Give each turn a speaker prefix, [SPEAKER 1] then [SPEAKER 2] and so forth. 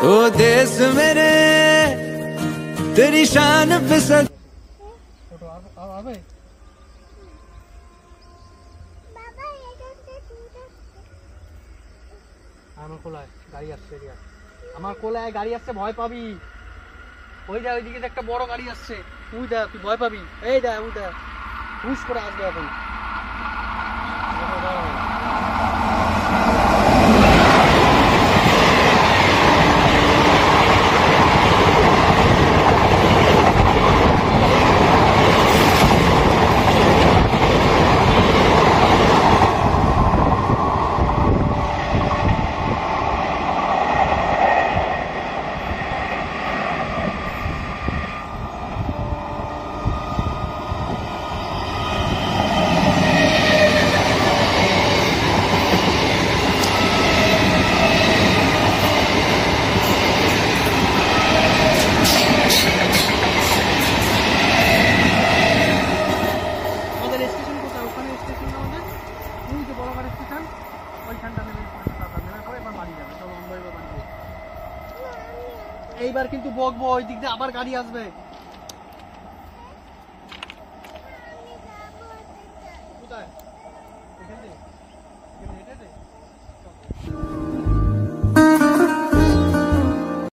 [SPEAKER 1] ओ देश मेरे तेरी शान पे सज
[SPEAKER 2] আমার কোলায় গাড়ি আসছে রিয়া, আমার কোলায় গাড়ি আসছে, ভয় পাবি। ওই যা ওইদিকে একটা বড় গাড়ি আসছে, তুই দেখ, তুই ভয় পাবি। এই দেখ, ওই দেখ হুশ করে আসবে এখন। এইবার কিন্তু বকবো, ওই দিক দিয়ে আবার গাড়ি আসবে।